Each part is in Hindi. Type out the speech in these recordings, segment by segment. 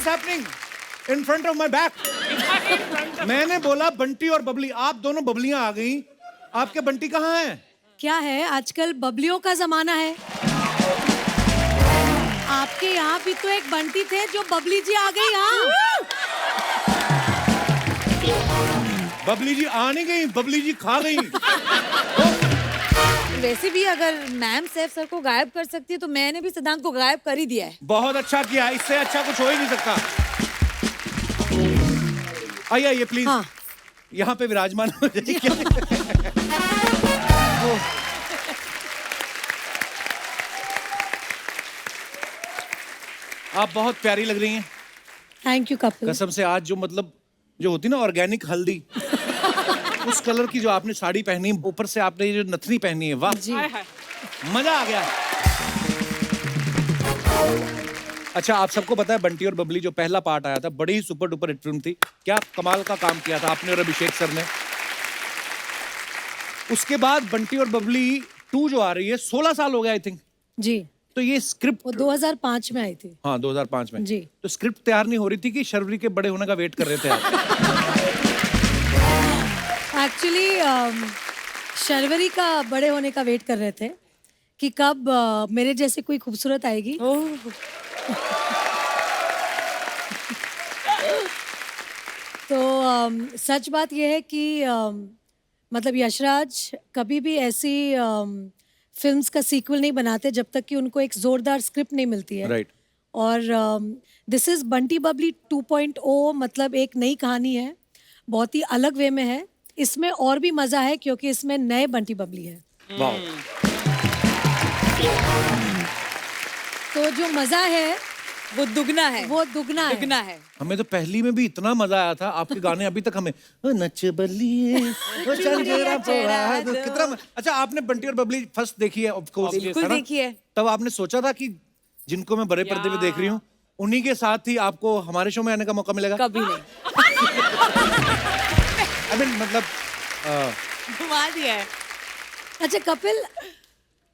Happening in front of my back? मैंने बोला बंटी और बबली, आप दोनों बबलियां आ गई, आपके बंटी कहाँ हैं? क्या है, आजकल बबलियों का जमाना है। आपके यहाँ भी तो एक बंटी थे जो बबली जी आ गई यहाँ। बबली जी आ नहीं गई, बबली जी खा गई। वैसे भी अगर मैम सैफ सर को गायब कर सकती है तो मैंने भी सिद्धांत को गायब कर ही दिया है। बहुत अच्छा किया, इससे अच्छा कुछ हो ही नहीं सकता। आइए आइए प्लीज। हाँ। यहाँ पे विराजमान हो जाइए। आप बहुत प्यारी लग रही हैं। Thank you Kapil. कसम से आज जो मतलब जो होती ना ऑर्गेनिक हल्दी, उस कलर की जो आपने साड़ी पहनी, ऊपर से आपने ये जो नथनी पहनी है, वाह जी। मजा आ गया। अच्छा, आप सबको पता है बंटी और बबली जो पहला पार्ट आया था, बड़ी ही सुपर डुपर हिट फिल्म थी। क्या कमाल का काम किया था आपने और अभिषेक सर ने। उसके बाद बंटी और बबली 2 जो आ रही है, 16 साल हो गया आई थिंक। जी, तो ये स्क्रिप्ट वो 2005 में आई थी। हाँ 2005 में जी। तो स्क्रिप्ट तैयार नहीं हो रही थी कि शर्वरी के बड़े होने का वेट कर रहे थे आप? एक्चुअली शर्वरी का बड़े होने का वेट कर रहे थे कि कब मेरे जैसे कोई खूबसूरत आएगी। तो सच बात यह है कि मतलब यशराज कभी भी ऐसी फिल्म्स का सीक्वल नहीं बनाते जब तक कि उनको एक जोरदार स्क्रिप्ट नहीं मिलती है। राइट। और दिस इज बंटी बबली 2.0, मतलब एक नई कहानी है, बहुत ही अलग वे में है। इसमें और भी मजा है क्योंकि इसमें नए बंटी बबली है। वाह। तो जो मजा है वो दुगना है, वो दुगना है। दुगना है। हमें तो पहली में भी इतना मजा आया था, आपके गाने अभी तक हमें ओ नच बलिए ओ चंदेरा पोड़ा दो, कितना अच्छा। आपने बंटी और बबली फर्स्ट देखी है ऑफ कोर्स, बिल्कुल देखी है। तब आपने सोचा था कि जिनको मैं बड़े पर्दे पे देख रही हूँ उन्हीं के साथ ही आपको हमारे शो में आने का मौका मिलेगा? कभी नहीं। आई मीन मतलब घुमा दिया है। अच्छा कपिल,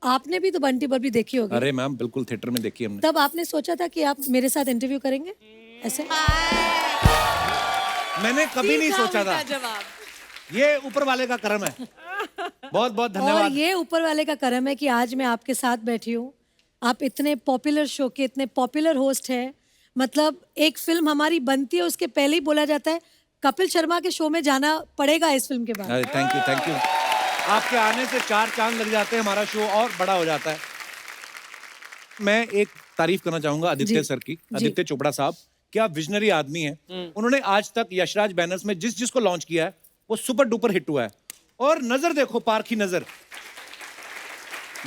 आपने भी तो बंटी बबली देखी होगी। अरे मैम बिल्कुल थिएटर में देखी हमने। तब आपने सोचा था कि आप मेरे साथ इंटरव्यू करेंगे ऐसे? मैंने कभी नहीं सोचा था। जवाब ये ऊपर वाले का करम है। बहुत बहुत और धन्यवाद। ये ऊपर वाले का करम है कि आज मैं आपके साथ बैठी हूँ। आप इतने पॉपुलर शो के इतने पॉपुलर होस्ट हैं। मतलब एक फिल्म हमारी बनती है, उसके पहले ही बोला जाता है कपिल शर्मा के शो में जाना पड़ेगा इस फिल्म के बाद। अरे थैंक यू थैंक यू। आपके आने से 4 चांद लग जाते हैं, हमारा शो और बड़ा हो जाता है। मैं एक तारीफ करना चाहूंगा आदित्य सर की, आदित्य चोपड़ा साहब। क्या विजनरी आदमी है। उन्होंने आज तक यशराज बैनर्स में जिस जिसको लॉन्च किया है वो सुपर डुपर हिट हुआ है। और नजर देखो, पारखी नजर,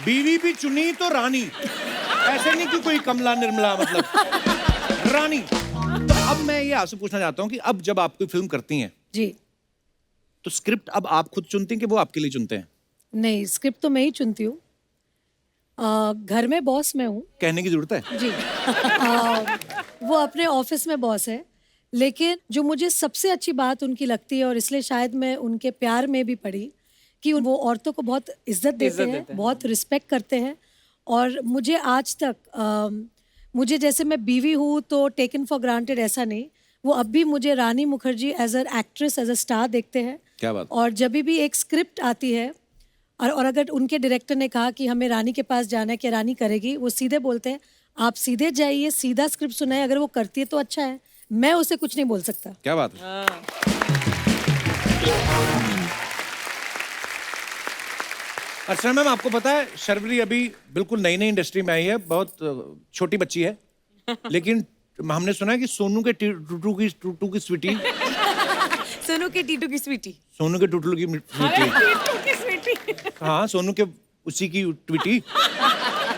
बीवी भी चुनी तो रानी, ऐसे नहीं कि कोई कमला निर्मला, मतलब रानी। तो अब मैं ये आपसे पूछना चाहता हूँ कि अब जब आप कोई फिल्म करती हैं जी। तो स्क्रिप्ट अब आप खुद चुनती हैं कि वो आपके लिए चुनते हैं? नहीं, स्क्रिप्ट तो मैं ही चुनती हूँ। घर में बॉस मैं हूँ। कहने की जरूरत है? जी। वो अपने ऑफिस में बॉस है, लेकिन जो मुझे सबसे अच्छी बात उनकी लगती है और इसलिए शायद मैं उनके प्यार में भी पड़ी कि वो औरतों को बहुत इज्जत देते हैं, बहुत रिस्पेक्ट करते हैं। और मुझे आज तक मुझे जैसे मैं बीवी हूँ तो टेकन फॉर ग्रांटेड ऐसा नहीं, वो अब भी मुझे Rani Mukerji as a actress, as a star देखते हैं। क्या बात। और जब भी एक स्क्रिप्ट आती है और अगर उनके डायरेक्टर ने कहा कि हमें रानी के पास जाना है कि रानी करेगी, वो सीधे बोलते हैं आप सीधे जाइए, सीधा स्क्रिप्ट सुनाए, अगर वो करती है तो अच्छा है, मैं उसे कुछ नहीं बोल सकता। क्या बात है। अच्छा मैम, आपको पता है शर्वरी अभी बिल्कुल नई नई इंडस्ट्री में आई है, बहुत छोटी बच्ची है, लेकिन हमने सुना है कि सोनू के टूटू की स्वीटी, सोनू के टीटू की स्वीटी, सोनू के टूटू की स्वीटी, हाँ सोनू के उसी की ट्वीटी।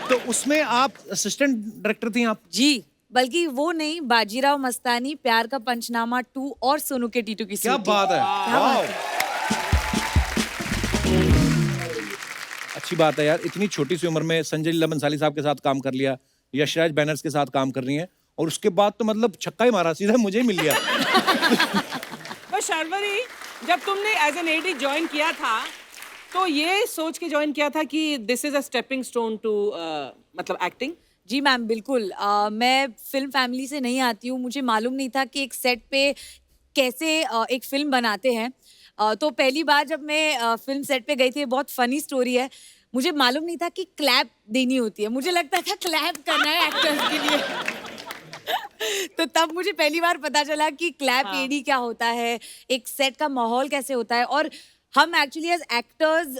तो उसमें आप असिस्टेंट डायरेक्टर थी आप? जी, बल्कि वो नहीं, बाजीराव मस्तानी, प्यार का पंचनामा 2 और सोनू के टीटू की क्या स्वीटी। बात है, वाह। अच्छी बात है यार, इतनी छोटी सी उम्र में संजय लीला बंसाली साहब के साथ काम कर लिया, यशराज बैनर्स के साथ काम कर रही हैं, और उसके बाद तो मतलब छक्का ही मारा, सीधा मुझे ही मिल गया। पर शर्वरी, जब तुमने एज एन एडी ज्वाइन किया था तो ये सोच के ज्वाइन किया था कि this is a stepping stone to मतलब एक्टिंग? जी मैम बिल्कुल। मैं फिल्म फैमिली से नहीं आती हूँ, मुझे मालूम नहीं था कि एक सेट पे कैसे एक फिल्म बनाते हैं। तो पहली बार जब मैं फिल्म सेट पे गई थी, बहुत फनी स्टोरी है, मुझे मालूम नहीं था कि क्लैप देनी होती है, मुझे लगता था क्लैप करना है एक्टर्स के लिए। तो तब मुझे पहली बार पता चला कि क्लैप एडी क्या होता है, एक सेट का माहौल कैसे होता है। और हम एक्चुअली एज एक्टर्स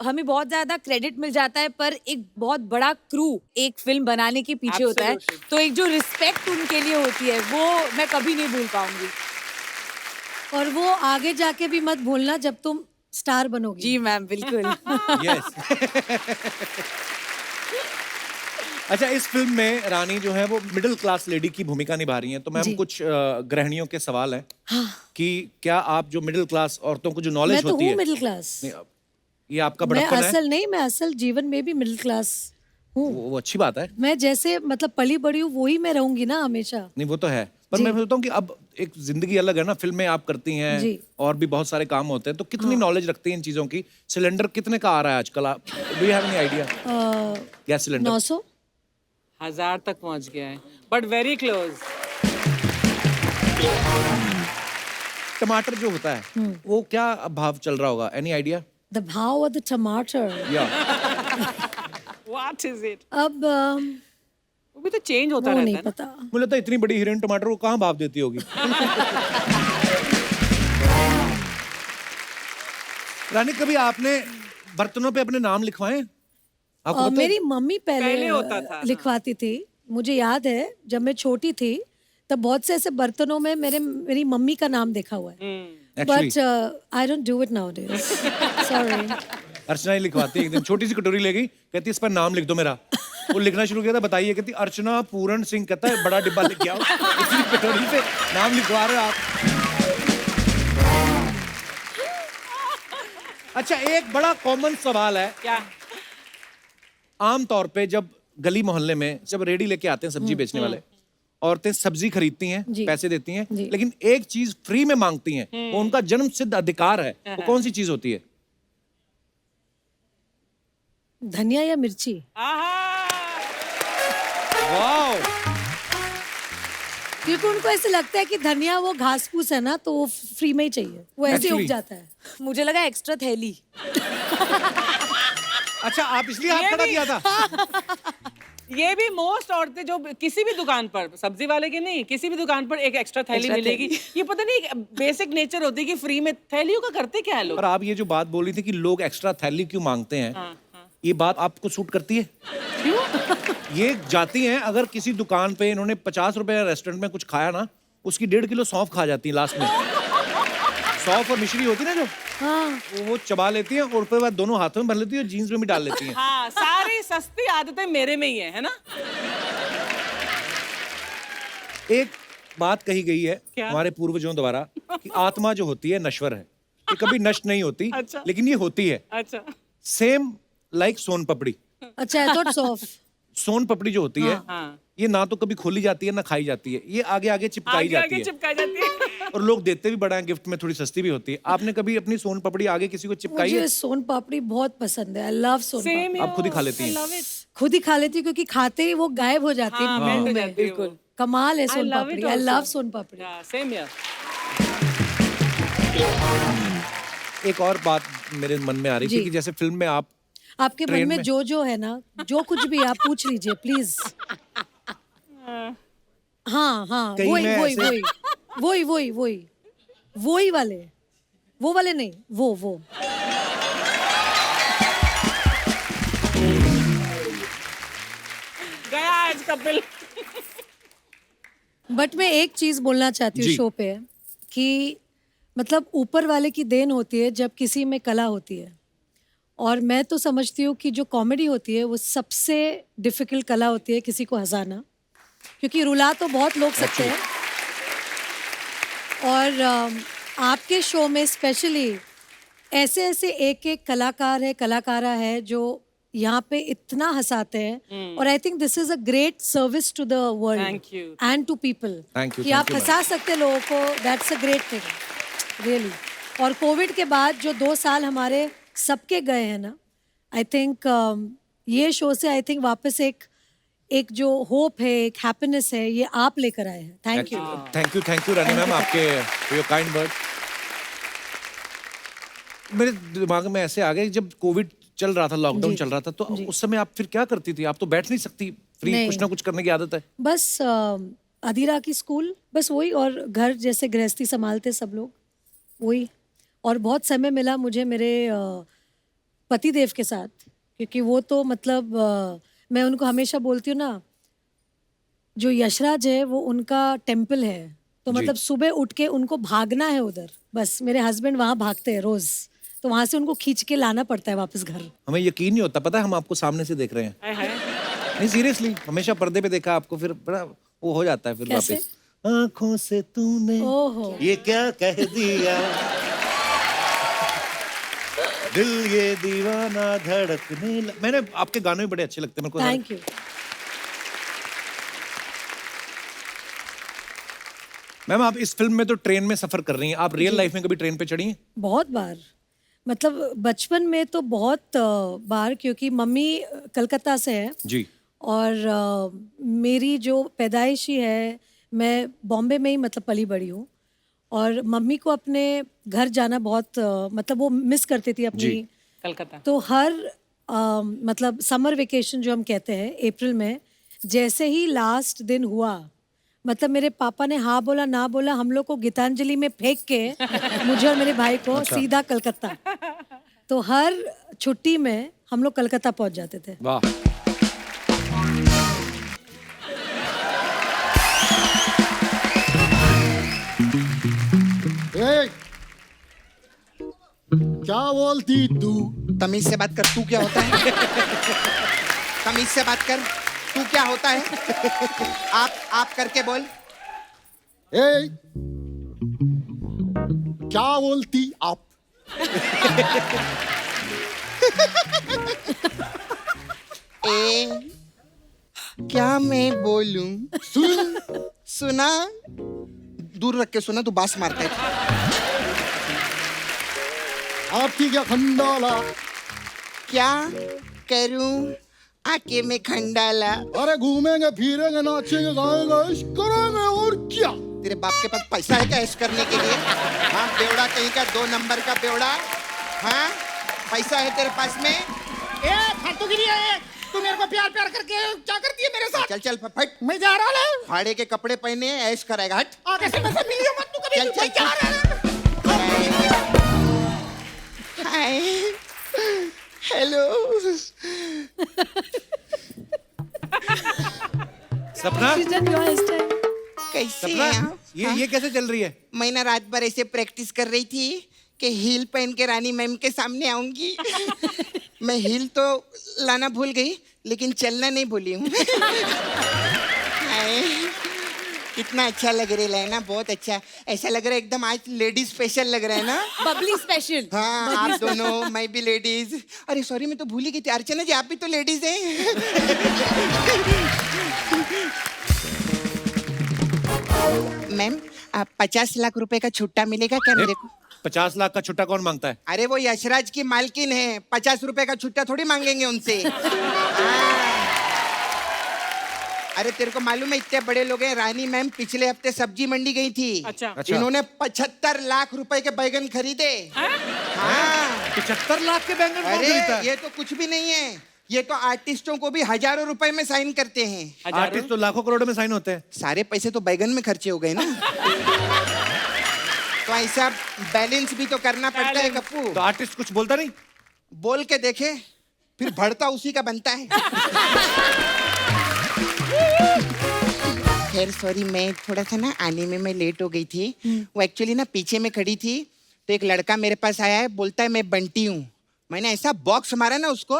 हमें बहुत ज्यादा क्रेडिट मिल जाता है, पर एक बहुत बड़ा क्रू एक फिल्म बनाने के पीछे होता है, Absolutely. तो एक जो रिस्पेक्ट उनके लिए होती है वो मैं कभी नहीं भूल पाऊंगी। और वो आगे जाके भी मत भूलना जब तुम स्टार बनोगी। जी मैम बिल्कुल। यस। अच्छा, इस फिल्म में रानी जो है वो मिडिल क्लास लेडी की भूमिका निभा रही हैं, तो मैम जी। कुछ गृहिणियों के सवाल हैं हाँ, कि क्या आप जो मिडिल क्लास औरतों को जो मैं नॉलेज तो होती हूँ है, मिडिल क्लास। नहीं, ये आपका मैं बड़प्पन है, असल नहीं, मैं असल जीवन में भी मिडिल क्लास हूँ। वो अच्छी बात है। मैं जैसे मतलब पली बड़ी हूँ वही मैं रहूंगी ना हमेशा। नहीं, वो तो है, पर जी। मैं सोचता हूँ कि अब एक जिंदगी अलग है ना, फिल्में आप करती हैं जी। और भी बहुत सारे काम होते हैं, तो कितनी नॉलेज रखती हैं इन चीजों की? सिलेंडर कितने का आ रहा है आजकल? आप do you have any idea? Gas cylinder 900। 1000 तक पहुंच गया है, बट वेरी क्लोज। टमाटर जो होता है वो क्या भाव चल रहा होगा? Any idea? द भाव ऑफ द टमाटर। या व्हाट इज इट? अब वो भी तो चेंज होता वो रहता नहीं है ना। पता। मुझे लगता है इतनी बड़ी हीरोइन टमाटर को कहाँ भाव देती होगी। रानी, कभी आपने बर्तनों पे अपने नाम लिखवाए? आपको पता है? मेरी मम्मी पहले पहले होता था, हाँ। लिखवाती थी। मुझे याद है जब मैं छोटी थी तब बहुत से ऐसे बर्तनों में मेरी मम्मी का नाम देखा हुआ है। Actually, but I don't do it nowadays. Sorry. Archana ही लिखवाती है। एक दिन छोटी सी कटोरी ले गई, कहती इस पर नाम लिख दो मेरा। वो लिखना शुरू किया था, बताइए, कहती अर्चना पूरन सिंह। कहता है बड़ा डिब्बा लिख के आओ, इसी कटोरी पे नाम लिखवा रहे हो आप। अच्छा, एक बड़ा कॉमन सवाल है। क्या? आम तौर पे जब गली मोहल्ले में जब रेडी लेके आते हैं सब्जी बेचने वाले, औरतें सब्जी खरीदती हैं, जी। पैसे देती हैं, जी। लेकिन एक चीज फ्री में मांगती हैं, वो उनका जन्म सिद्ध अधिकार है। वो कौन सी चीज होती है? धनिया या मिर्ची? आहा! वाओ! क्योंकि उनको ऐसे लगता है कि धनिया वो घास फूस है ना, तो वो फ्री में ही चाहिए, वो ऐसे ही उग Actually- जाता है। मुझे लगा एक्स्ट्रा थैली। अच्छा, आप इसलिए हाथ खड़ा किया था? ये भी मोस्ट औरतें जो किसी भी दुकान पर, सब्जी वाले की नहीं, किसी भी दुकान पर एक एक्स्ट्रा थैली Extra मिलेगी। ये पता नहीं बेसिक नेचर होती है कि फ्री में थैलियों का करते क्या है लोग। और आप ये जो बात बोल रही थी कि लोग एक्स्ट्रा थैली क्यों मांगते हैं, हाँ, हाँ। ये बात आपको सूट करती है? क्यों? ये जाती हैं, अगर किसी दुकान पे इन्होंने 50 रुपए रेस्टोरेंट में कुछ खाया ना, उसकी 1.5 किलो सौंफ खा जाती है लास्ट में। सौंफ और मिश्री होती है ना जो, हाँ, वो चबा लेती हैं और उसके बाद दोनों हाथों में भर लेती है और जीन्स में भी डाल लेती हैं। हाँ, सारी सस्ती आदतें मेरे में ही है ना? एक बात कही गई है क्या? हमारे पूर्वजों द्वारा कि आत्मा जो होती है नश्वर है, ये कभी नष्ट नहीं होती। अच्छा। लेकिन ये होती है। अच्छा। सेम लाइक सोन पपड़ी। अच्छा, आई थॉट सॉफ्ट। सोन पपड़ी जो होती है, हाँ। ये ना तो कभी खोली जाती है ना खाई जाती है, ये आगे आगे चिपकाई आगे जाती आगे है चिपकाई जाती है। और लोग देते भी बड़ा है, गिफ्ट में थोड़ी सस्ती भी होती है। आपने कभी अपनी सोन पपड़ी आगे किसी को चिपकाई है? मुझे सोन पापड़ी बहुत पसंद है। आई लव सोन सेम पापड़ी। आप खुद ही खा लेती हैं? खुद ही खा लेती हूँ क्योंकि खाते ही वो गायब हो जाती है हाँ, मुंह मेल्ट हो में। जाती है वो। बिल्कुल कमाल है soan love it papdi. I also. Love soan papdi. Same यार। एक और बात मेरे मन में आ रही थी जी। कि जैसे फिल्म में आप आपके मन ट्रेन में में- जो है ना, जो कुछ भी आप पूछ लीजिए प्लीज। हाँ हाँ, कहीं वही में वही ऐसे- वही वही वही वही वही वाले, वो वाले नहीं, वो गया आज कपिल। बट मैं एक चीज बोलना चाहती हूँ जी। शो पे कि मतलब ऊपर वाले की देन होती है जब किसी में कला होती है। और मैं तो समझती हूँ कि जो कॉमेडी होती है वो सबसे डिफिकल्ट कला होती है किसी को हंसाना, क्योंकि रुला तो बहुत लोग सकते हैं। और आपके शो में स्पेशली ऐसे ऐसे एक एक कलाकार है, कलाकारा है जो यहाँ पे इतना हंसाते हैं। और I think this is a great service to the world Thank you. And to people Thank you, कि thank आप you, हंसा सकते हैं लोगों को। That's a great thing really. और कोविड के बाद जो 2 साल हमारे सबके गए हैं ना, आई थिंक ये शो से आई थिंक वापस एक एक जो होप है, एक हैप्पीनेस है, ये आप लेकर आए हैं. Thank you. Thank you Rani ma'am आपके फॉर योर काइंड वर्ड. मेरे दिमाग में ऐसे आ गए जब कोविड चल रहा था, लॉकडाउन जी. चल रहा था, तो उस समय आप फिर क्या करती थी? आप तो बैठ नहीं सकती, फ्री नहीं. कुछ ना कुछ करने की आदत है. बस अधीरा की स्कूल, बस वही, और घर जैसे गृहस्थी संभालते सब लोग, वही. और बहुत समय मिला मुझे मेरे पति देव के साथ, क्योंकि वो तो मतलब मैं उनको हमेशा बोलती हूँ ना, जो यशराज है वो उनका टेम्पल है, तो जी. मतलब सुबह उठ के उनको भागना है उधर. बस मेरे हस्बैंड वहाँ भागते हैं रोज, तो वहां से उनको खींच के लाना पड़ता है वापस घर. हमें यकीन नहीं होता, पता है हम आपको सामने से देख रहे हैं. हाय हाय। नहीं सीरियसली, हमेशा पर्दे पे देखा आपको, फिर बड़ा वो हो जाता है फिर कैसे? वापस. आंखों से तूने ओहो. ये क्या कह दिया, दिल ये दीवाना धड़कने मैंने आपके गाने भी बड़े अच्छे लगते हैं मेरे को. Thank you. मैम आप इस फिल्म में तो ट्रेन में सफर कर रही हैं, आप रियल लाइफ में कभी ट्रेन पे चढ़ी हैं? बहुत बार, मतलब बचपन में तो बहुत बार, क्योंकि मम्मी कलकत्ता से है जी. और मेरी जो पैदाइश ही है, मैं बॉम्बे में ही मतलब पली बड़ी हूँ, और मम्मी को अपने घर जाना बहुत मतलब वो मिस करती थी अपनी. जी. कलकत्ता। तो हर मतलब समर वेकेशन जो हम कहते हैं अप्रैल में, जैसे ही लास्ट दिन हुआ, मतलब मेरे पापा ने हाँ बोला ना बोला, हम लोग को गीतांजलि में फेंक के मुझे और मेरे भाई को सीधा कलकत्ता. तो हर छुट्टी में हम लोग कलकत्ता पहुंच जाते थे. वाह. ए, क्या बोलती तू? तमीज से बात कर. तू क्या होता है? तमीज से बात कर. तू क्या होता है? आप करके बोल. ए, क्या बोलती आप? ए, क्या मैं बोलूं? सुन, सुना? दूर रख के सुना, तू बास मारता है. आपकी क्या खंडाला? क्या करूं आके में खंडाला? अरे घूमेंगे फिरेंगे नाचेंगे गाएंगे इश्क करेंगे और क्या? तेरे बाप के पास पैसा है क्या ऐश करने के लिए? हाँ, बेवड़ा कहीं का, 2 नंबर का बेवड़ा. हाँ, पैसा है तेरे पास में? ए फालतू गिरी है, तू मेरे को प्यार प्यार करके क्या करती है मेरे साथ? चल चल फट. मैं जा रहा है. फाड़े के कपड़े पहने ऐश कराएगा. हट. आगे से मुझसे मिलियो मत तू कभी. चल, चल, मैं जा चल. रहा है. हाय. हेलो. सपना, सृजन, your hairstyle. कैसे सपना, हैं आप? ये कैसे चल रही है? मैं ना रात भर ऐसे प्रैक्टिस कर रही थी कि हील पहन के रानी मैम के सामने आऊंगी. मैं हील तो लाना भूल गई, लेकिन चलना नहीं भूली हूँ. हाय. कितना अच्छा लग रहा है ना, बहुत अच्छा. ऐसा लग रहा है एकदम आज लेडीज स्पेशल लग रहा है ना. बबली स्पेशल. हाँ, आप दोनों, मैं भी लेडीज. अरे सॉरी, मैं तो भूल ही गई थी. अर्चना जी, आप भी तो लेडीज हैं. मैम, आप 50 लाख रुपए का छुट्टा मिलेगा क्या मेरे को? 50 लाख का छुट्टा कौन मांगता है? अरे वो यशराज की मालकिन है, 50 रुपए का छुट्टा थोड़ी मांगेंगे उनसे. हाँ. अरे तेरे को मालूम है इतने बड़े लोग हैं, रानी मैम पिछले हफ्ते सब्जी मंडी गई थी. अच्छा. इन्होंने 75 लाख रुपए के बैगन खरीदे. हाँ. 75 लाख के बैंगन कौन अरे खरीदता है? ये तो कुछ भी नहीं है, ये तो आर्टिस्टों को भी हजारों रुपए में साइन करते हैं. आर्टिस्ट तो लाखों करोड़ों में साइन होते हैं. सारे पैसे तो बैगन में खर्चे हो गए ना. तो ऐसा बैलेंस भी तो करना पड़ता है कप्पू. तो आर्टिस्ट कुछ बोलता नहीं? बोल के देखे, फिर भरता उसी का बनता है. खैर सॉरी, मैं थोड़ा सा ना आने में मैं लेट हो गई थी. वो एक्चुअली ना पीछे में खड़ी थी, तो एक लड़का मेरे पास आया है, बोलता है मैं बंटी हूँ. मैंने ऐसा बॉक्स मारा ना उसको,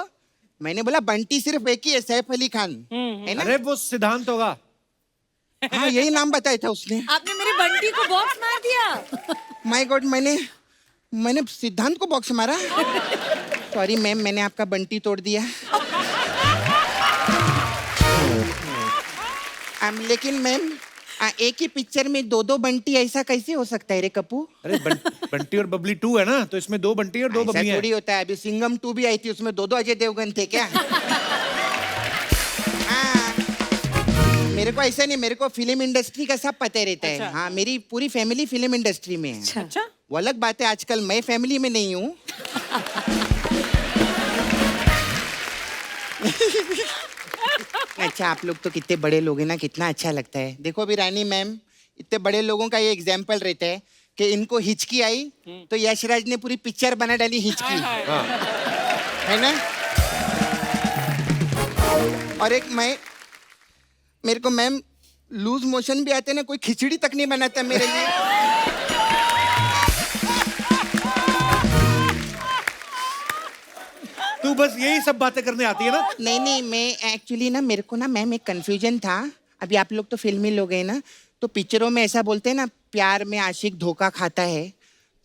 मैंने बोला बंटी सिर्फ एक ही है, सैफ अली खान है ना. अरे वो सिद्धांत होगा. हाँ, यही नाम बताया था उसने. आपने मेरे बंटी को बॉक्स मार दिया. माय गॉड, मैंने सिद्धांत को बॉक्स मारा. सॉरी मैम, मैंने आपका बंटी तोड़ दिया. लेकिन मैम, एक ही पिक्चर में 2 बंटी, ऐसा कैसे हो सकता है रे कप्पू? अरे बंटी और बबली 2 है ना, तो इसमें 2 बंटी और 2 ऐसा बबली थोड़ी हैं. होता है. अभी सिंघम 2 भी आई थी, उसमें 2 अजय देवगन थे क्या? हाँ, मेरे को ऐसा नहीं, मेरे को फिल्म इंडस्ट्री का सब पता रहता है। हाँ, मेरी पूरी फैमिली फिल्म इंडस्ट्री में है। अच्छा वो अलग बात है, आजकल मैं फैमिली में नहीं हूँ। अच्छा, आप लोग तो कितने बड़े लोग हैं ना, कितना अच्छा लगता है। देखो अभी रानी मैम, इतने बड़े लोगों का ये एग्जाम्पल रहता है कि इनको हिचकी आई तो यशराज ने पूरी पिक्चर बना डाली हिचकी, है ना। और एक मेरे को मैम लूज मोशन भी आते ना, कोई खिचड़ी तक नहीं बनाता मेरे लिए। तू बस यही सब बातें करने आती है ना। नहीं, मैं एक्चुअली ना, मेरे को ना मैम एक कंफ्यूजन था। अभी आप लोग तो फिल्मी लोग हैं ना, तो पिक्चरों में ऐसा बोलते हैं ना, प्यार में आशिक धोखा खाता है।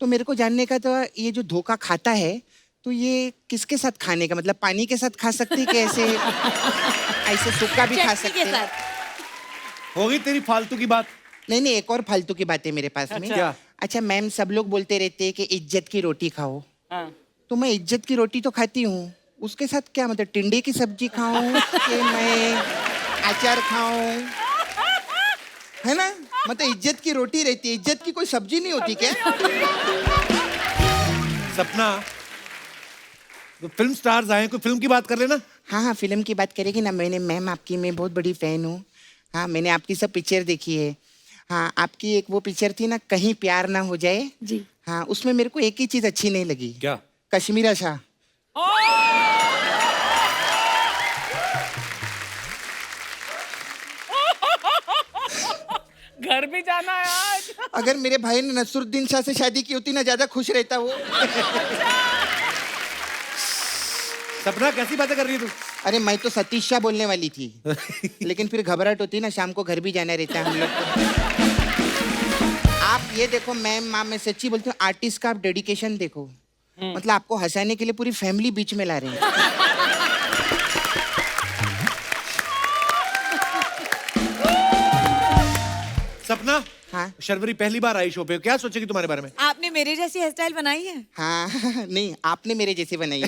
तो मेरे को जानने का था, ये जो धोखा खाता है तो ये किसके साथ खाने का, मतलब पानी के साथ खा सकते कि ऐसे ऐसे सूखा भी खा चटनी सकते के हैं? साथ। होगी तेरी फालतू की बात। नहीं, एक और फालतू की बात है मेरे पास में। क्या? अच्छा मैम, सब लोग बोलते रहते हैं कि इज्जत की रोटी खाओ, हाँ। तो मैं इज्जत की रोटी तो खाती हूँ, उसके साथ क्या मतलब टिंडे की सब्जी खाऊं कि मैं अचार खाऊं, है ना। मतलब इज्जत की रोटी रहती है, इज्जत की कोई सब्जी नहीं होती क्या? सपना, तो फिल्म स्टार्स आए, कोई फिल्म की बात कर लेना। हाँ, फिल्म की बात करेगी ना। मैम आपकी मैं बहुत बड़ी फैन हूँ। हाँ, मैंने आपकी सब पिक्चर देखी है। हाँ, आपकी एक वो पिक्चर थी ना, कहीं प्यार ना हो जाए। जी। हाँ, उसमें मेरे को एक ही चीज अच्छी नहीं लगी। क्या? कश्मीरा शाह। घर भी जाना है आज। अगर मेरे भाई ने नसरुद्दीन शाह से शादी की होती ना, ज्यादा खुश रहता वो। सपना, कैसी बातें कर रही है तू? अरे मैं तो सतीश शाह बोलने वाली थी, लेकिन फिर घबराहट होती है ना, शाम को घर भी जाना रहता है हम लोग को। आप ये देखो मैम, मैं सच्ची बोलती हूँ, आर्टिस्ट का आप डेडिकेशन देखो। मतलब आपको हंसाने के लिए पूरी फैमिली बीच में ला रहे हैं। सपना, हाँ शर्वरी पहली बार आई शो पे, क्या सोचेगी तुम्हारे बारे में? आपने मेरे जैसी हेयर स्टाइल बनाई है? हाँ, नहीं आपने मेरे जैसे बनाई है।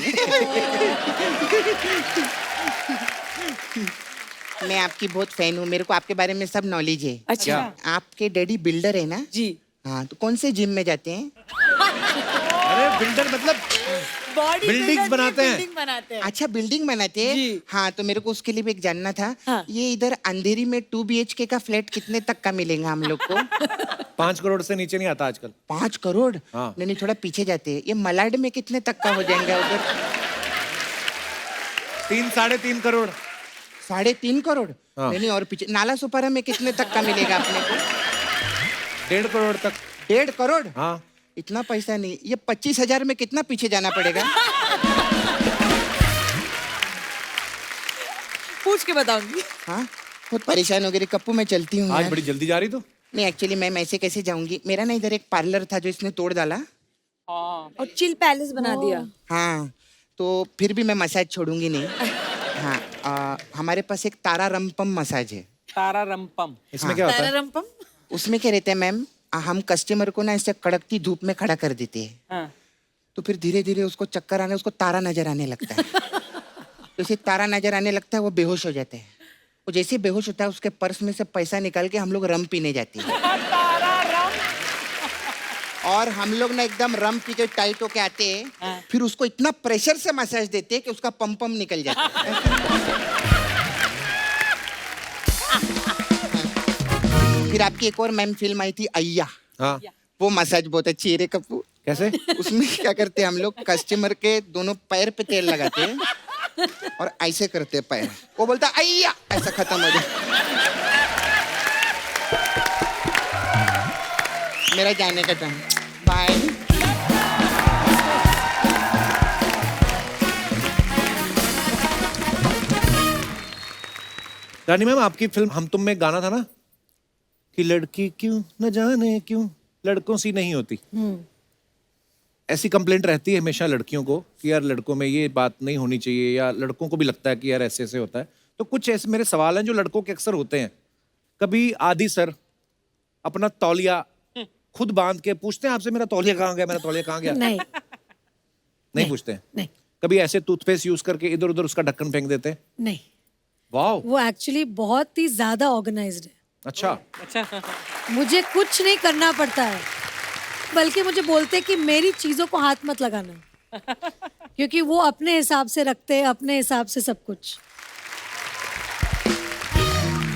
मैं आपकी बहुत फैन हूँ, मेरे को आपके बारे में सब नॉलेज है। अच्छा। आपके डैडी बिल्डर है ना? जी। हाँ, तो कौन से जिम में जाते हैं? अरे बिल्डर मतलब बॉडी बिल्डिंग्स बनाते हैं। बिल्डिंग बनाते हैं। अच्छा, बिल्डिंग बनाते हैं। जी। हाँ, तो मेरे को उसके लिए भी एक जानना था। हाँ। ये इधर अंधेरी में 2 BHK का फ्लैट कितने तक का मिलेगा हम लोग को? 5 करोड़ से नीचे नहीं आता आजकल। 5 करोड़? हाँ। नहीं, थोड़ा पीछे जाते हैं। ये मलाड में कितने तक का हो जाएंगे उधर? 3-3.5 करोड़। 3.5 करोड़? हाँ। नहीं, और पीछे नाला सुपारा में कितने तक का मिलेगा अपने को? 1.5 करोड़ तक। 1.5 करोड़? हाँ। इतना पैसा नहीं। ये 25,000 में कितना पीछे जाना पड़ेगा? पूछ के बताऊंगी। हाँ, बहुत परेशान हो गई कप्पू, मैं चलती हूँ आज यार। बड़ी जल्दी जा रही तू। नहीं, एक्चुअली मैम ऐसे कैसे जाऊंगी? मेरा ना इधर एक पार्लर था जो इसने तोड़ डाला। और चिल पैलेस बना दिया। हाँ, तो फिर भी मैं मसाज छोड़ूंगी नहीं। हाँ, हमारे पास एक तारा रंपम मसाज है। तारा रंपम। इसमें क्या होता है? तारारंपम? उसमें क्या रहता है मैम, हम कस्टमर को ना ऐसे कड़कती धूप में खड़ा कर देते हैं, हाँ। तो फिर धीरे धीरे उसको चक्कर आने, उसको तारा नजर आने लगता है। जैसे तारा नजर आने लगता है वो बेहोश हो जाते हैं। वो जैसे बेहोश होता है उसके पर्स में से पैसा निकाल के हम लोग रम पीने जाते हैं। तारा रम। और हम लोग ना एकदम रम पी के टाइट होके आते हैं, फिर उसको इतना प्रेशर से मसाज देते हैं कि उसका पम निकल जाता है। फिर आपकी एक और मैम फिल्म आई थी अय्या, हाँ। वो मसाज बहुत अच्छी है रे कप्पू। कैसे? उसमें क्या करते हैं हम लोग, कस्टमर के दोनों पैर पे तेल लगाते हैं और ऐसे करते हैं पैर, वो बोलता है अय्या, ऐसा खत्म हो जाए। मेरा जाने का टाइम, बाय। रानी मैम, आपकी फिल्म हम तुम में गाना था ना कि लड़की क्यों न जाने क्यों लड़कों सी नहीं होती। ऐसी कंप्लेंट रहती है हमेशा लड़कियों को कि यार लड़कों में ये बात नहीं होनी चाहिए, या लड़कों को भी लगता है कि यार ऐसे ऐसे होता है। तो कुछ ऐसे मेरे सवाल हैं जो लड़कों के अक्सर होते हैं। कभी आदि सर अपना तौलिया खुद बांध के पूछते हैं आपसे, मेरा तौलिया कहाँ गया, मेरा तौलिया कहाँ गया? नहीं नहीं पूछते हैं। नहीं कभी ऐसे टूथपेस्ट यूज करके इधर उधर उसका ढक्कन फेंक देते हैं? नहीं वाह, वो एक्चुअली बहुत ही ज्यादा ऑर्गेनाइज्ड है। अच्छा। अच्छा मुझे कुछ नहीं करना पड़ता है, बल्कि मुझे बोलते हैं कि मेरी चीजों को हाथ मत लगाना, क्योंकि वो अपने हिसाब से रखते हैं, अपने हिसाब से सब कुछ।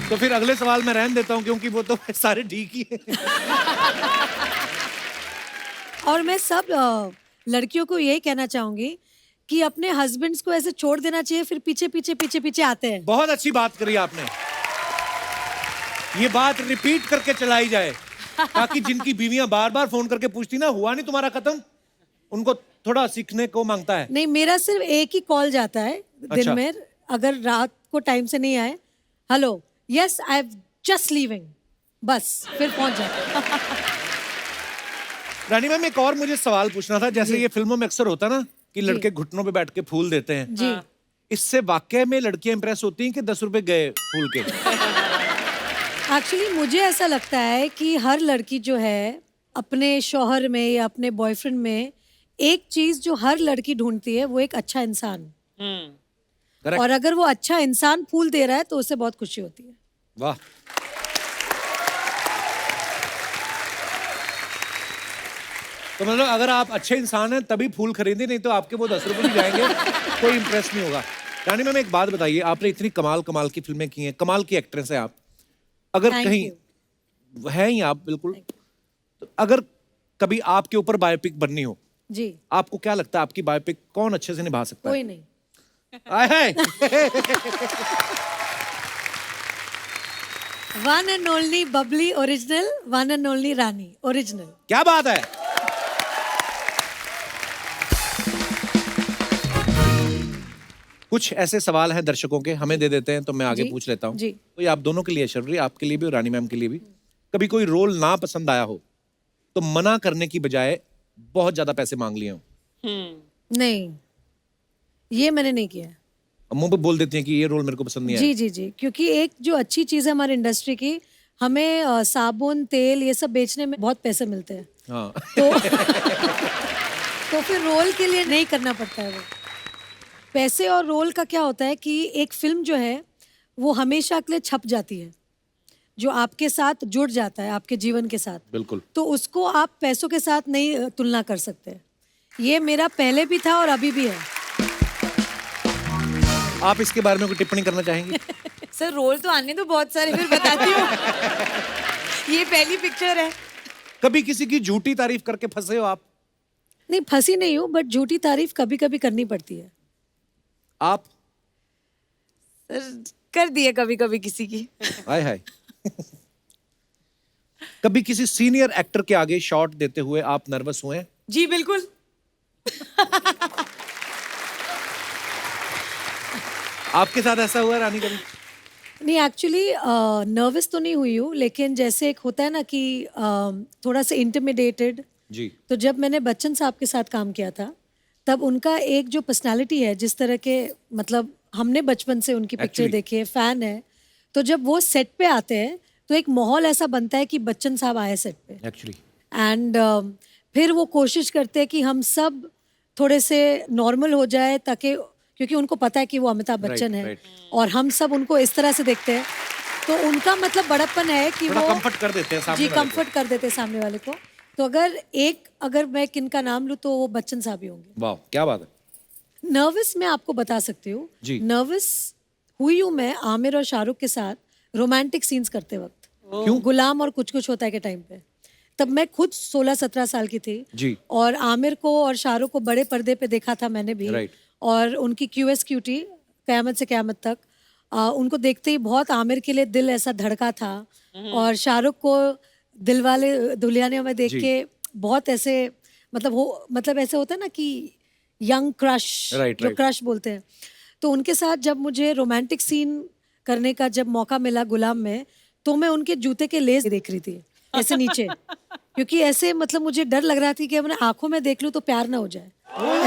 तो फिर अगले सवाल मैं रहने देता हूँ, क्योंकि वो तो सारे ठीक ही हैं। और मैं सब लड़कियों को यही कहना चाहूंगी कि अपने हस्बैंड्स को ऐसे छोड़ देना चाहिए, फिर पीछे पीछे पीछे पीछे आते हैं। बहुत अच्छी बात करी आपने, ये बात रिपीट करके चलाई जाए, ताकि जिनकी बीवियां बार बार फोन करके पूछती ना हुआ नहीं तुम्हारा खत्म, उनको थोड़ा सीखने को मांगता है। नहीं, मेरा सिर्फ एक ही कॉल जाता है दिन अच्छा। में, अगर रात को टाइम से नहीं आए, hello, yes I am just leaving, बस फिर पहुंच जाता है। रानी मैम, एक और मुझे सवाल पूछना था, जैसे ये फिल्मों में अक्सर होता ना कि लड़के घुटनों पे बैठ के फूल देते हैं, जी। इससे वाकई में लड़कियां इंप्रेस होती हैं कि 10 रुपए गए फूल के? एक्चुअली मुझे ऐसा लगता है कि हर लड़की जो है अपने शौहर में या अपने बॉयफ्रेंड में एक चीज जो हर लड़की ढूंढती है, वो एक अच्छा इंसान। Correct. और अगर वो अच्छा इंसान फूल दे रहा है तो उसे बहुत खुशी होती है। वाह। तो मतलब अगर आप अच्छे इंसान हैं तभी फूल खरीदे, नहीं तो आपके वो 10 रुपए भी जाएंगे, कोई इंप्रेस नहीं होगा। रानी मैम, एक बात बताइए, आपने इतनी कमाल कमाल की फिल्में की हैं, कमाल की एक्ट्रेस हैं आप, अगर Thank कहीं हैं ही आप बिल्कुल, तो अगर कभी आपके ऊपर बायोपिक बननी हो, जी। आपको क्या लगता है आपकी बायोपिक कौन अच्छे से निभा सकता है? कोई नहीं। आए हाय। One and only Babli original, one and only Rani original. क्या बात है। कुछ ऐसे सवाल हैं दर्शकों के, हमें दे देते हैं तो मैं आगे जी, पूछ लेता हूँ। जी। तो ये आप दोनों के लिए शर्वरी, आपके लिए भी और रानी मैम के लिए भी, कभी कोई रोल ना पसंद आया हो तो मना करने की बजाय बहुत ज्यादा पैसे मांग लिए हो? नहीं, ये मैंने नहीं किया। अब मुंह पे बोल देती हैं कि ये रोल मेरे को पसंद नहीं आया। जी जी जी, क्योंकि एक जो अच्छी चीज है हमारी इंडस्ट्री की, हमें साबुन तेल ये सब बेचने में बहुत पैसे मिलते हैं, हाँ। तो फिर रोल के लिए नहीं करना पड़ता है वो। पैसे और रोल का क्या होता है कि एक फिल्म जो है वो हमेशा के लिए छप जाती है, जो आपके साथ जुड़ जाता है, आपके जीवन के साथ। बिल्कुल। तो उसको आप पैसों के साथ नहीं तुलना कर सकते। ये मेरा पहले भी था और अभी भी है। आप इसके बारे में कोई टिप्पणी करना चाहेंगी? सर रोल तो आने तो बहुत सारे, फिर बताती हूँ। ये पहली पिक्चर है। कभी किसी की झूठी तारीफ करके फंसे हो आप? नहीं, फंसी नहीं हूँ, बट झूठी तारीफ कभी कभी करनी पड़ती है। आप? सर कर दिए कभी कभी किसी की। हाय हाय। कभी किसी सीनियर एक्टर के आगे शॉट देते हुए आप नर्वस हुए हैं? जी बिल्कुल। आपके साथ ऐसा हुआ रानी कभी? नहीं, एक्चुअली नर्वस तो नहीं हुई हूँ, लेकिन जैसे एक होता है ना कि थोड़ा सा इंटिमिडेटेड। जी। तो जब मैंने बच्चन साहब के साथ काम किया था, तब उनका एक जो पर्सनालिटी है, जिस तरह के, मतलब हमने बचपन से उनकी पिक्चर Actually. देखी है, फैन है, तो जब वो सेट पे आते हैं तो एक माहौल ऐसा बनता है कि बच्चन साहब आए सेट पे। एक्चुअली एंड फिर वो कोशिश करते हैं कि हम सब थोड़े से नॉर्मल हो जाए, ताकि, क्योंकि उनको पता है कि वो अमिताभ बच्चन है, right. और हम सब उनको इस तरह से देखते हैं, तो उनका मतलब बड़प्पन है कि थोड़ा वो कंफर्ट कर देते हैं सामने जी वाले को। कंफर्ट कर देते हैं सामने वाले को। तो अगर मैं किनका नाम लूँ तो वो बच्चन साहब ही होंगे। वाह, क्या बात है। नर्वस मैं आपको बता सकती हूँ, जी। नर्वस हुई हूँ मैं आमिर और शाहरुख के साथ रोमांटिक सीन्स करते वक्त। क्यों? गुलाम और कुछ कुछ होता है के टाइम पे, तब मैं खुद 16-17 साल की थी जी। और आमिर को और शाहरुख को बड़े पर्दे पे देखा था मैंने भी। Right. और उनकी QS क्यूटी क़यामत से क़यामत तक, उनको देखते ही बहुत आमिर के लिए दिल ऐसा धड़का था, और शाहरुख को दिलवाले दुल्हनिया में देख जी। के बहुत ऐसे, मतलब ऐसे होता है ना कि यंग क्रश, Right, जो right. क्रश बोलते हैं। तो उनके साथ जब मुझे रोमांटिक सीन करने का जब मौका मिला गुलाम में, तो मैं उनके जूते के लेस देख रही थी ऐसे नीचे, क्योंकि ऐसे मतलब मुझे डर लग रहा था कि अपने आंखों में देख लूं तो प्यार ना हो जाए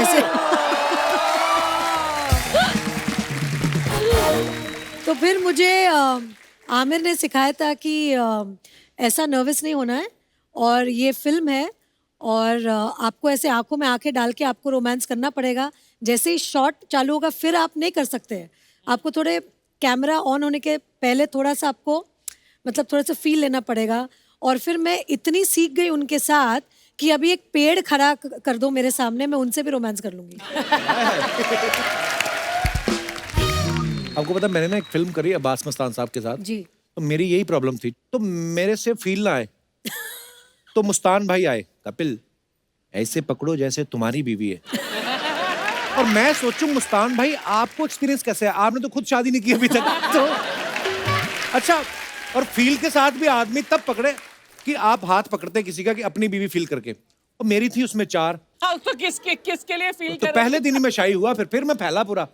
ऐसे। तो फिर मुझे आमिर ने सिखाया था कि ऐसा नर्वस नहीं होना है, और ये फिल्म है, और आपको ऐसे आंखों में आंखें डाल के आपको रोमांस करना पड़ेगा। जैसे ही शॉट चालू होगा फिर आप नहीं कर सकते हैं, आपको थोड़े कैमरा ऑन होने के पहले थोड़ा सा आपको मतलब थोड़ा सा फील लेना पड़ेगा। और फिर मैं इतनी सीख गई उनके साथ कि अभी एक पेड़ खड़ा कर दो मेरे सामने, मैं उनसे भी रोमांस कर लूंगी। आपको पता मैंने ना एक फिल्म करी अब्बास मस्तान साहब के साथ, जी। तो मेरी यही प्रॉब्लम थी, तो मेरे से फील ना आए तो मुस्तान भाई आए, कपिल ऐसे पकड़ो जैसे तुम्हारी बीवी है। और मैं सोचूं मुस्तान भाई आपको एक्सपीरियंस कैसे है, आपने तो खुद शादी नहीं की अभी तक। तो अच्छा, और फील के साथ भी आदमी तब पकड़े कि आप हाथ पकड़ते हैं किसी का कि अपनी बीवी फील करके, और मेरी थी उसमें 4। हाँ, तो किसके लिए फील तो कर पहले दिन ही मैं शाही हुआ, फिर मैं फैला पूरा।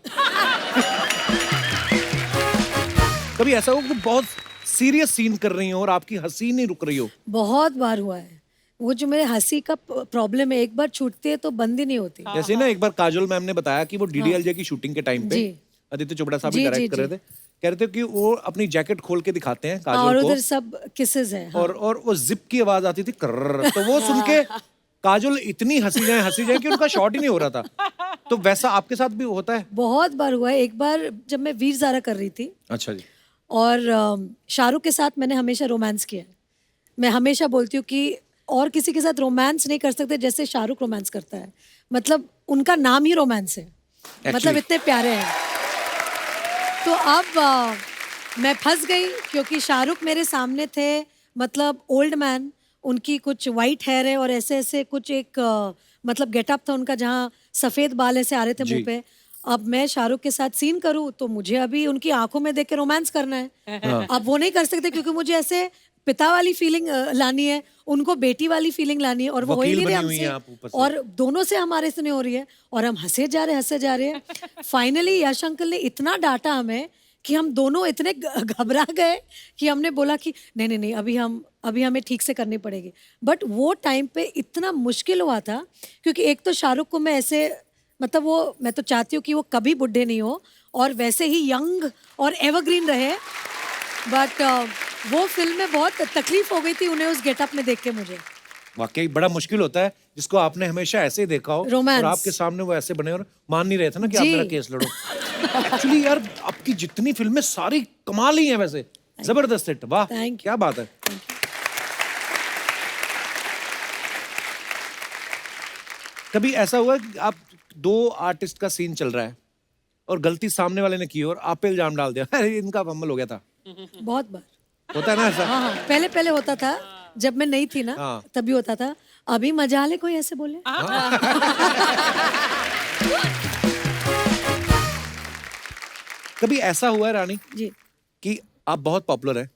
कभी ऐसा हो कि बहुत सीरियस सीन कर रही हो और आपकी हंसी नहीं रुक रही हो? बहुत बार हुआ है। वो जो मेरे हंसी का प्रॉब्लम है, एक बार छूटती है तो बंद ही नहीं होती। जैसे ना एक बार काजोल मैम ने बताया कि वो डीडीएलजे की शूटिंग के टाइम पे जी। आदित्य चोपड़ा साहब जी, डायरेक्ट जी, कर रहे थे, कह रहे थे कि वो अपनी जैकेट खोल के दिखाते हैं और काजोल उधर को, सब किसेस हैं। हाँ। और वो जिप की आवाज आती थी कर्र, तो वो सुन के काजोल इतनी हंसी जाए कि उनका शॉट ही नहीं हो रहा था। तो वैसा आपके साथ भी होता है? बहुत बार हुआ है। एक बार जब मैं वीर ज़ारा कर रही थी अच्छा जी। और शाहरुख के साथ मैंने हमेशा रोमांस किया है। मैं हमेशा बोलती हूँ कि और किसी के साथ रोमांस नहीं कर सकते जैसे शाहरुख रोमांस करता है। मतलब उनका नाम ही रोमांस है, मतलब इतने प्यारे हैं। तो अब मैं फंस गई क्योंकि शाहरुख मेरे सामने थे, मतलब ओल्ड मैन, उनकी कुछ वाइट हेयर है और ऐसे ऐसे कुछ एक मतलब गेटअप था उनका जहाँ सफ़ेद बाल ऐसे आ रहे थे मुंह पे। अब मैं शाहरुख के साथ सीन करूं तो मुझे अभी उनकी आंखों में देख के रोमांस करना है। अब वो नहीं कर सकते क्योंकि मुझे ऐसे पिता वाली फीलिंग लानी है, उनको बेटी वाली फीलिंग लानी है, और वो हो ही वकील नहीं रहे बनी हुई हैं आप हमसे, ऊपर से। और दोनों से हमारे से नहीं हो रही है और हम हंसे जा रहे हैं। फाइनली यश अंकल ने इतना डांटा हमें कि हम दोनों इतने घबरा गए कि हमने बोला कि नहीं अभी हमें ठीक से करनी पड़ेगी। बट वो टाइम पे इतना मुश्किल हुआ था क्योंकि एक तो शाहरुख को मैं ऐसे मतलब वो मैं तो चाहती हूँ कि वो कभी बुढ़े नहीं हो और वैसे ही यंग और एवरग्रीन रहे। बट वो फिल्म में बहुत तकलीफ हो गई थी उन्हें उस गेटअप में देख के मुझे। वाकई बड़ा मुश्किल होता है जिसको आपने हमेशा ऐसे ही देखा हो रोमांस। और आपके सामने वो ऐसे बने और मान नहीं रहे थे ना कि आप जी। मेरा केस लड़ो। एक्चुअली यार आपकी जितनी फिल्में सारी कमाल ही हैं वैसे, जबरदस्त हिट, वाह Thank you. क्या बात है। कभी ऐसा हुआ कि आप 2 आर्टिस्ट का सीन चल रहा है और गलती सामने वाले ने की और आप पे इल्जाम डाल दिया, अरे इनका फंबल हो गया था? बहुत बार होता है ना ऐसा? हाँ, पहले होता था जब मैं नहीं थी ना, हाँ। तभी होता था। अभी मजाल है कोई ऐसे बोले। कभी ऐसा हुआ है रानी जी। कि आप बहुत पॉपुलर हैं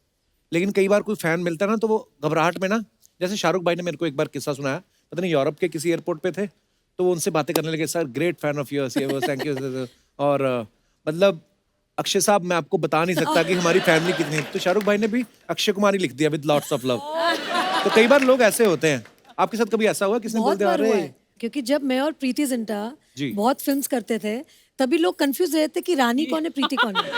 लेकिन कई बार कोई फैन मिलता है ना तो वो घबराहट में ना, जैसे शाहरुख भाई ने मेरे को एक बार किस्सा सुनाया, पता नहीं यूरोप के किसी एयरपोर्ट पे थे तो वो उनसे बातें करने लगे, sir great fan of yours, ये वो थैंक यू, और मतलब अक्षय साहब मैं आपको बता नहीं सकता कि हमारी फैमिली कितनी है। तो शाहरुख भाई ने भी अक्षय कुमार ही लिख दिया विद लॉट्स ऑफ लव। तो कई बार लोग ऐसे होते हैं, आपके साथ कभी ऐसा हुआ किसने बोल बहुत दिया बार हुआ अरे? है क्योंकि जब मैं और प्रीति जिंटा जी। बहुत फिल्म्स करते थे तभी लोग कंफ्यूज रहते कि रानी कौन है प्रीति कौन है।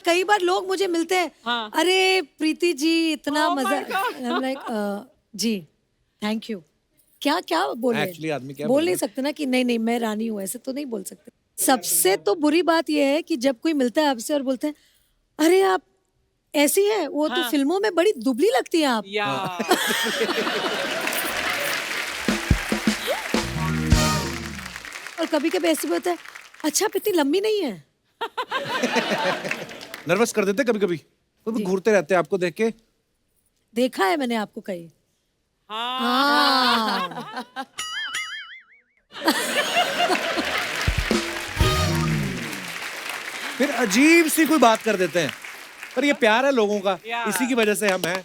कई बार लोग मुझे मिलते हैं, अरे प्रीति जी इतना मजा, लाइक जी थैंक यू। क्या क्या बोले, Actually आदमी क्या बोल बोले? नहीं सकते ना कि नहीं मैं रानी हूँ, ऐसे तो नहीं बोल सकते। सबसे तो बुरी बात यह है कि जब कोई मिलता है आपसे और बोलते हैं अरे आप ऐसी है, वो तो फिल्मों में बड़ी दुबली लगती है आप। या और कभी कभी ऐसे भी होता है अच्छा आप इतनी लंबी नहीं है। नर्वस कर देते कभी कभी, वो घूरते रहते हैं आपको देख के। देखा है मैंने आपको कहीं। हाँ। फिर अजीब सी कोई बात कर देते हैं, पर ये प्यार है लोगों का, इसी की वजह से हम हैं।